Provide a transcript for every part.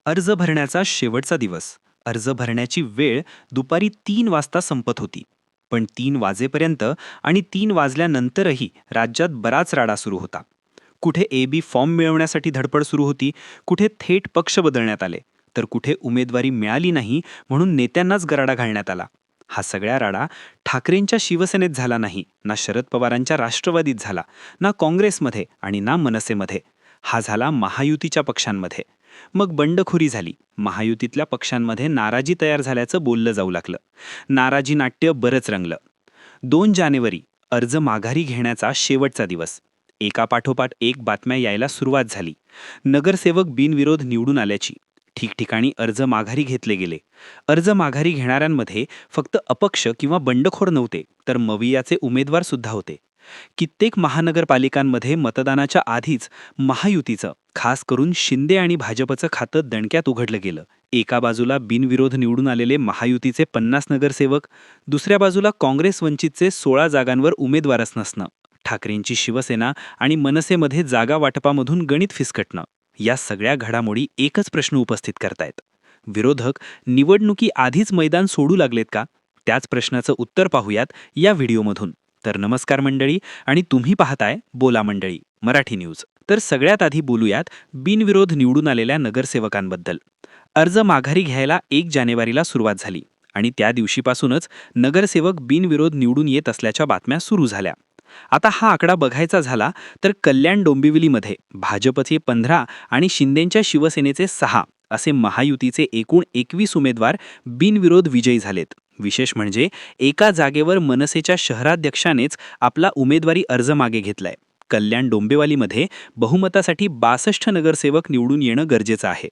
अर्ज भरण्याचा शेवटचा दिवस. अर्ज भरण्याची वेळ दुपारी 3 वाजता संपत होती. पण 3 वाजेपर्यंत आणि 3 वाजल्यानंतरही राज्यात बराच राडा सुरू होता. कुठे ए-बी फॉर्म मिळवण्यासाठी धडपड सुरू होती, कुठे थेट पक्ष बदलण्यात आले, तर कुठे उमेदवारी मिळाली नाही म्हणून नेत्यांनाच गराडा घालण्यात आला. हा सगळा राडा ठाकरेंच्या शिवसेनेत झाला नाही, ना शरद पवारांच्या राष्ट्रवादीत झाला, ना काँग्रेसमध्ये आणि ना मनसेमध्ये. हा झाला महायुतीच्या पक्षांमध्ये. मग बंडखोरी झाली. महायुतीतल्या पक्षांमध्ये नाराजी तयार झाल्याचं बोललं जाऊ लागलं. नाराजी नाट्य बरंच रंगलं. 2 जानेवारी अर्ज माघारी घेण्याचा शेवटचा दिवस. एकापाठोपाठ एक बातम्या यायला सुरुवात झाली. नगरसेवक बिनविरोध निवडून आल्याची. ठिकठिकाणी अर्ज माघारी घेतले गेले. अर्ज माघारी घेणाऱ्यांमध्ये फक्त अपक्ष किंवा बंडखोर नव्हते, तर मवियाचे उमेदवार सुद्धा होते. कित्येक महानगरपालिकांमध्ये मतदानाच्या आधीच महायुतीचं, खास करून शिंदे आणि भाजपचं खातं दणक्यात उघडलं गेलं. एका बाजूला बिनविरोध निवडून आलेले महायुतीचे 50 नगरसेवक, दुसऱ्या बाजूला काँग्रेस वंचितचे 16 जागांवर उमेदवारच नसणं, ठाकरेंची शिवसेना आणि मनसेमध्ये जागा वाटपामधून गणित फिसकटणं. या सगळ्या घडामोडी एकच प्रश्न उपस्थित करतायत. विरोधक निवडणुकी आधीच मैदान सोडू लागलेत का? त्याच प्रश्नाचं उत्तर पाहूयात या व्हिडिओमधून. तर नमस्कार मंडळी, आणि तुम्ही पाहताय बोला मंडळी मराठी न्यूज. तर सगळ्यात आधी बोलूयात बिनविरोध निवडून आलेल्या नगरसेवकांबद्दल. अर्ज माघारी घ्यायला 1 जानेवारीला सुरुवात झाली आणि त्या दिवशीपासूनच नगरसेवक बिनविरोध निवडून येत असल्याच्या बातम्या सुरू झाल्या. आता हा आकडा बघायचा झाला तर कल्याण डोंबिवलीमध्ये भाजपचे 15 आणि शिंदेंच्या शिवसेनेचे 6 असे महायुतीचे एकूण 21 उमेदवार बिनविरोध विजयी झालेत. विशेष म्हणजे एका जागेवर मनसेच्या शहराध्यक्षानेच आपला उमेदवारी अर्ज मागे घेतलाय. कल्याण डोंबिवलीमध्ये बहुमतासाठी 62 नगरसेवक निवडून येणं गरजेचं आहे.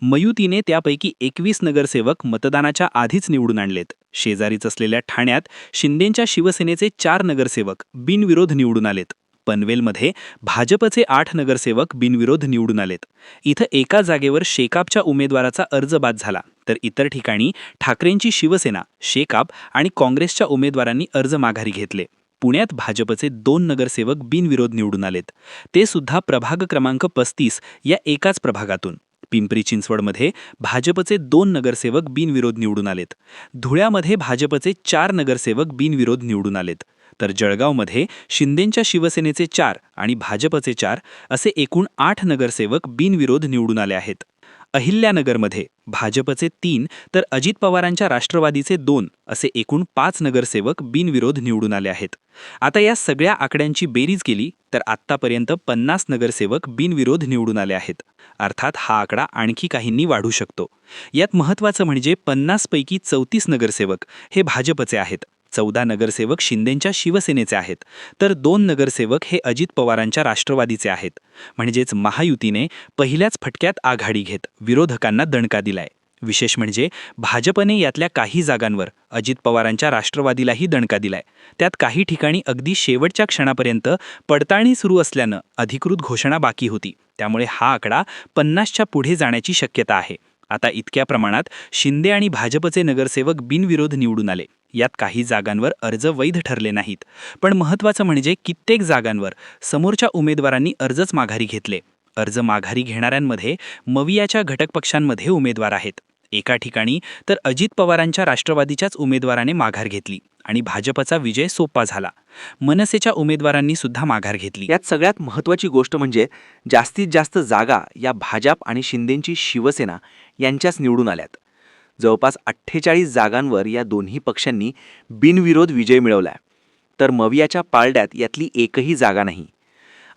मयुतीने त्यापैकी 21 नगरसेवक मतदानाच्या आधीच निवडून आणलेत. शेजारीच असलेल्या ठाण्यात शिंदेंच्या शिवसेनेचे 4 नगरसेवक बिनविरोध निवडून आलेत. पनवेलमध्ये भाजपचे 8 नगरसेवक बिनविरोध निवडून आलेत. इथं एका जागेवर शेकापच्या उमेदवाराचा अर्ज बाद झाला, तर इतर ठिकाणी ठाकरेंची शिवसेना, शेकाप आणि काँग्रेसच्या उमेदवारांनी अर्ज माघारी घेतले. पुण्यात भाजपचे 2 नगरसेवक बिनविरोध निवडून आलेत, ते सुद्धा प्रभाग क्रमांक 35 या एकाच प्रभागातून. पिंपरी चिंचवडमध्ये भाजपचे 2 नगरसेवक बिनविरोध निवडून आलेत. धुळ्यामध्ये भाजपचे 4 नगरसेवक बिनविरोध निवडून आलेत. तर जळगावमध्ये शिंदेंच्या शिवसेनेचे 4 आणि भाजपचे 4 असे एकूण 8 नगरसेवक बिनविरोध निवडून आले आहेत. अहिल्यानगरमध्ये भाजपचे 3 तर अजित पवारांच्या राष्ट्रवादीचे 2 असे एकूण 5 नगरसेवक बिनविरोध निवडून आले आहेत. आता या सगळ्या आकड्यांची बेरीज केली तर आत्तापर्यंत 50 नगरसेवक बिनविरोध निवडून आले आहेत. अर्थात हा आकडा आणखी काहींनी वाढू शकतो. यात महत्त्वाचं म्हणजे 50 पैकी 34 नगरसेवक हे भाजपचे आहेत, 14 नगरसेवक शिंदेंच्या शिवसेनेचे आहेत, तर 2 नगरसेवक हे अजित पवारांच्या राष्ट्रवादीचे आहेत. म्हणजेच महायुतीने पहिल्याच फटक्यात आघाडी घेत विरोधकांना दणका दिलाय. विशेष म्हणजे भाजपने यातल्या काही जागांवर अजित पवारांच्या राष्ट्रवादीलाही दणका दिलाय. त्यात काही ठिकाणी अगदी शेवटच्या क्षणापर्यंत पडताळणी सुरू असल्यानं अधिकृत घोषणा बाकी होती. त्यामुळे हा आकडा 50च्या पुढे जाण्याची शक्यता आहे. आता इतक्या प्रमाणात शिंदे आणि भाजपचे नगरसेवक बिनविरोध निवडून आले. यात काही जागांवर अर्ज वैध ठरले नाहीत, पण महत्त्वाचं म्हणजे कित्येक जागांवर समोरच्या उमेदवारांनी अर्जच माघारी घेतले. अर्ज माघारी घेणाऱ्यांमध्ये मवियाच्या घटक पक्षांमध्ये उमेदवार आहेत. एका ठिकाणी तर अजित पवारांच्या राष्ट्रवादीच्याच उमेदवाराने माघार घेतली आणि भाजपचा विजय सोपा झाला. मनसेच्या उमेदवारांनी सुद्धा माघार घेतली. यात सगळ्यात महत्त्वाची गोष्ट म्हणजे जास्तीत जास्त जागा या भाजप आणि शिंदेंची शिवसेना यांच्याच निवडून आल्यात. जवळपास 48 जागांवर या दोन्ही पक्षांनी बिनविरोध विजय मिळवलाय, तर मवियाच्या पारड्यात यातली एकही जागा नाही.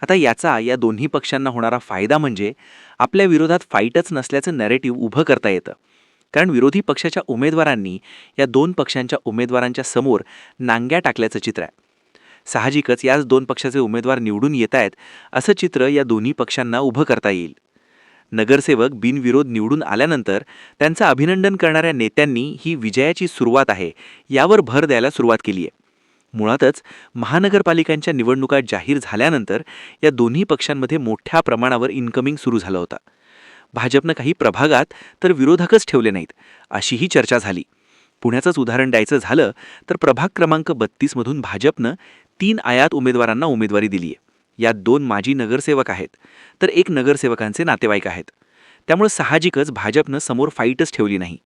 आता याचा या दोन्ही पक्षांना होणारा फायदा म्हणजे आपल्या विरोधात फाईटच नसल्याचं नॅरेटिव्ह उभं करता येतं. कारण विरोधी पक्षाच्या उमेदवारांनी या 2 पक्षांच्या उमेदवारांच्या समोर नांग्या टाकल्याचं चित्र आहे. साहजिकच याच 2 पक्षाचे उमेदवार निवडून येत आहेत असं चित्र या दोन्ही पक्षांना उभं करता येईल. नगरसेवक बिनविरोध निवडून आल्यानंतर त्यांचं अभिनंदन करणाऱ्या नेत्यांनी ही विजयाची सुरुवात आहे यावर भर द्यायला सुरुवात केली आहे. मुळातच महानगरपालिकांच्या निवडणुका जाहीर झाल्यानंतर या दोन्ही पक्षांमध्ये मोठ्या प्रमाणावर इन्कमिंग सुरू झालं होतं. भाजपनं काही प्रभागात तर विरोधकच ठेवले नाहीत अशीही चर्चा झाली. पुण्याचंच उदाहरण द्यायचं झालं तर प्रभाग क्रमांक 32 भाजपनं 3 आयात उमेदवारांना उमेदवारी दिली आहे. यात 2 माजी नगरसेवक आहेत, तर 1 नगरसेवकांचे नातेवाईक आहेत. त्यामुळे साहजिकच भाजपनं समोर फाईटच ठेवली नाही.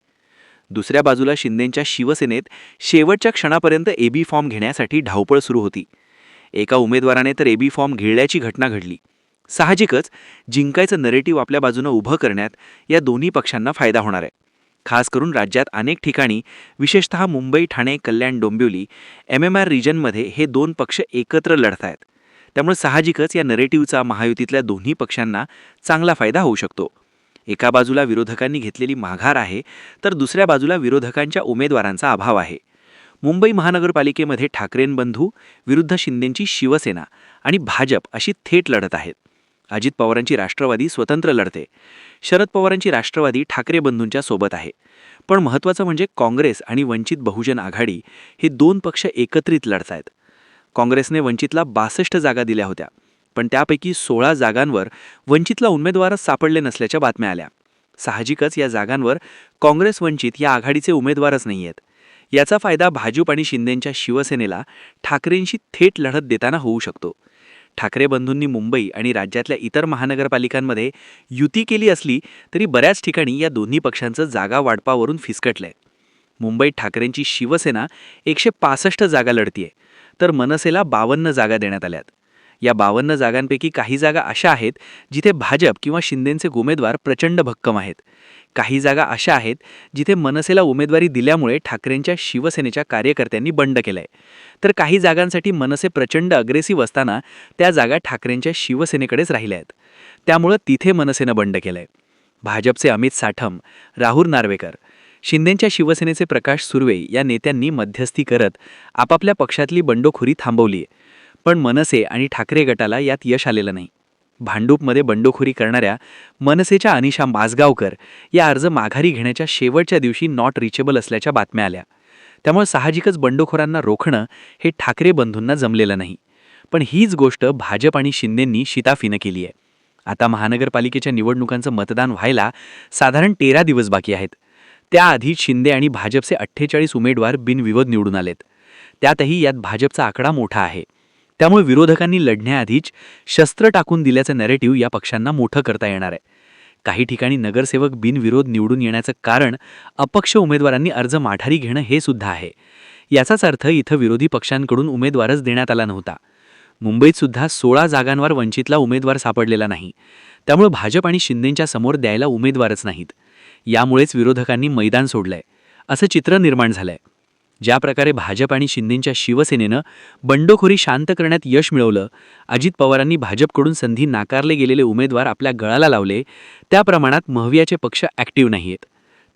दुसऱ्या बाजूला शिंदेंच्या शिवसेनेत शेवटच्या क्षणापर्यंत एबी फॉर्म घेण्यासाठी धावपळ सुरू होती. एका उमेदवाराने तर एबी फॉर्म गिळल्याची घटना घडली. साहजिकच जिंकायचं नरेटिव्ह आपल्या बाजूनं उभं करण्यात या दोन्ही पक्षांना फायदा होणार आहे. खास करून राज्यात अनेक ठिकाणी, विशेषतः मुंबई, ठाणे, कल्याण, डोंबिवली, MMR रिजनमध्ये हे दोन पक्ष एकत्र लढत आहेत. त्यामुळे साहजिकच या नरेटिव्हचा महायुतीतल्या दोन्ही पक्षांना चांगला फायदा होऊ शकतो. एका बाजूला विरोधकांनी घेतलेली माघार आहे, तर दुसऱ्या बाजूला विरोधकांच्या उमेदवारांचा अभाव आहे. मुंबई महानगरपालिकेमध्ये ठाकरेंबंधू विरुद्ध शिंदेंची शिवसेना आणि भाजप अशी थेट लढत आहेत. अजित पवारांची राष्ट्रवादी स्वतंत्र लढते. शरद पवारांची राष्ट्रवादी ठाकरे बंधूंच्या सोबत आहे. पण महत्त्वाचं म्हणजे काँग्रेस आणि वंचित बहुजन आघाडी हे दोन पक्ष एकत्रित लढत आहेत. काँग्रेसने वंचितला 62 जागा दिल्या होत्या, पण त्यापैकी 16 जागांवर वंचितला उमेदवारच सापडले नसल्याच्या बातम्या आल्या. साहजिकच या जागांवर काँग्रेस वंचित या आघाडीचे उमेदवारच नाही आहेत. याचा फायदा भाजप आणि शिंदेंच्या शिवसेनेला ठाकरेंशी थेट लढत देताना होऊ शकतो. ठाकरे बंधूंनी मुंबई आणि राज्यातल्या इतर महानगरपालिकांमध्ये युती केली असली तरी बऱ्याच ठिकाणी या दोन्ही पक्षांचं जागा वाटपावरून फिसकटलंय. मुंबईत ठाकरेंची शिवसेना 165 जागा लढतीये, तर मनसेला 52 जागा देण्यात आल्यात. या 52 जागांपैकी काही जागा अशा आहेत जिथे भाजप किंवा शिंदेंचे उमेदवार प्रचंड भक्कम आहेत. काही जागा अशा आहेत जिथे मनसेला उमेदवारी दिल्यामुळे ठाकरेंच्या शिवसेनेच्या कार्यकर्त्यांनी बंड केलंय. तर काही जागांसाठी मनसे प्रचंड अग्रेसिव्ह असताना त्या जागा ठाकरेंच्या शिवसेनेकडेच राहिल्या आहेत. त्यामुळं तिथे मनसेनं बंड केलंय. भाजपचे अमित साठम, राहुल नार्वेकर, शिंदेंच्या शिवसेनेचे प्रकाश सुर्वे या नेत्यांनी मध्यस्थी करत आपापल्या पक्षातली बंडखोरी थांबवलीय. पण मनसे आणि ठाकरे गटाला यात यश आलेलं नाही. भांडूपमध्ये बंडखोरी करणाऱ्या मनसेच्या अनिशा माजगावकर या अर्ज माघारी घेण्याच्या शेवटच्या दिवशी नॉट रिचेबल असल्याच्या बातम्या आल्या. त्यामुळे साहजिकच बंडखोरांना रोखणं हे ठाकरे बंधूंना जमलेलं नाही. पण हीच गोष्ट भाजप आणि शिंदेंनी शिताफीनं केली आहे. आता महानगरपालिकेच्या निवडणुकांचं मतदान व्हायला साधारण 13 दिवस बाकी आहेत. त्याआधीच शिंदे आणि भाजपचे 48 उमेदवार बिनविरोध निवडून आलेत. त्यातही यात भाजपचा आकडा मोठा आहे. त्यामुळे विरोधकांनी लढण्याआधीच शस्त्र टाकून दिल्याचं नॅरेटिव्ह या पक्षांना मोठं करता येणार आहे. काही ठिकाणी नगरसेवक बिनविरोध निवडून येण्याचं कारण अपक्ष उमेदवारांनी अर्ज माघारी घेणं हे सुद्धा आहे. याचाच अर्थ इथं विरोधी पक्षांकडून उमेदवारच देण्यात आला नव्हता. मुंबईत सुद्धा 16 जागांवर वंचितला उमेदवार सापडलेला नाही. त्यामुळे भाजप आणि शिंदेंच्या समोर द्यायला उमेदवारच नाहीत. यामुळेच विरोधकांनी मैदान सोडलंय असं चित्र निर्माण झालंय. ज्या प्रकारे भाजप आणि शिंदेंच्या शिवसेनेनं बंडखोरी शांत करण्यात यश मिळवलं, अजित पवारांनी भाजपकडून संधी नाकारले गेलेले उमेदवार आपल्या गळाला लावले, त्या प्रमाणात महवियाचे पक्ष ॲक्टिव्ह नाहीयेत.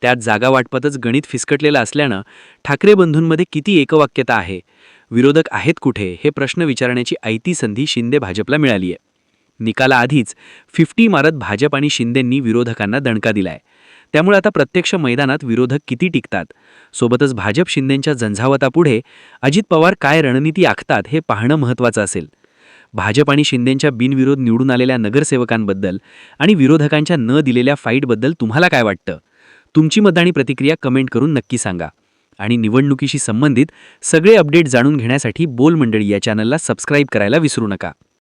त्यात जागा वाटपातच गणित फिसकटलेलं असल्यानं ठाकरे बंधूंमध्ये किती एकवाक्यता आहे, विरोधक आहेत कुठे, हे प्रश्न विचारण्याची आयती संधी शिंदे भाजपला मिळाली आहे. निकालाआधीच 50 मारत भाजप आणि शिंदेंनी विरोधकांना दणका दिलाय. त्यामुळे आता प्रत्यक्ष मैदानात विरोधक किती टिकतात, सोबतच भाजप शिंदेंच्या झंझावतापुढे अजित पवार काय रणनीती आखतात हे पाहणं महत्त्वाचं असेल. भाजप आणि शिंदेंच्या बिनविरोध निवडून आलेल्या नगरसेवकांबद्दल आणि विरोधकांच्या न दिलेल्या फाईटबद्दल तुम्हाला काय वाटतं? तुमची मत आणि प्रतिक्रिया कमेंट करून नक्की सांगा. आणि निवडणुकीशी संबंधित सगळे अपडेट जाणून घेण्यासाठी बोल मंडळी या चॅनलला सबस्क्राईब करायला विसरू नका.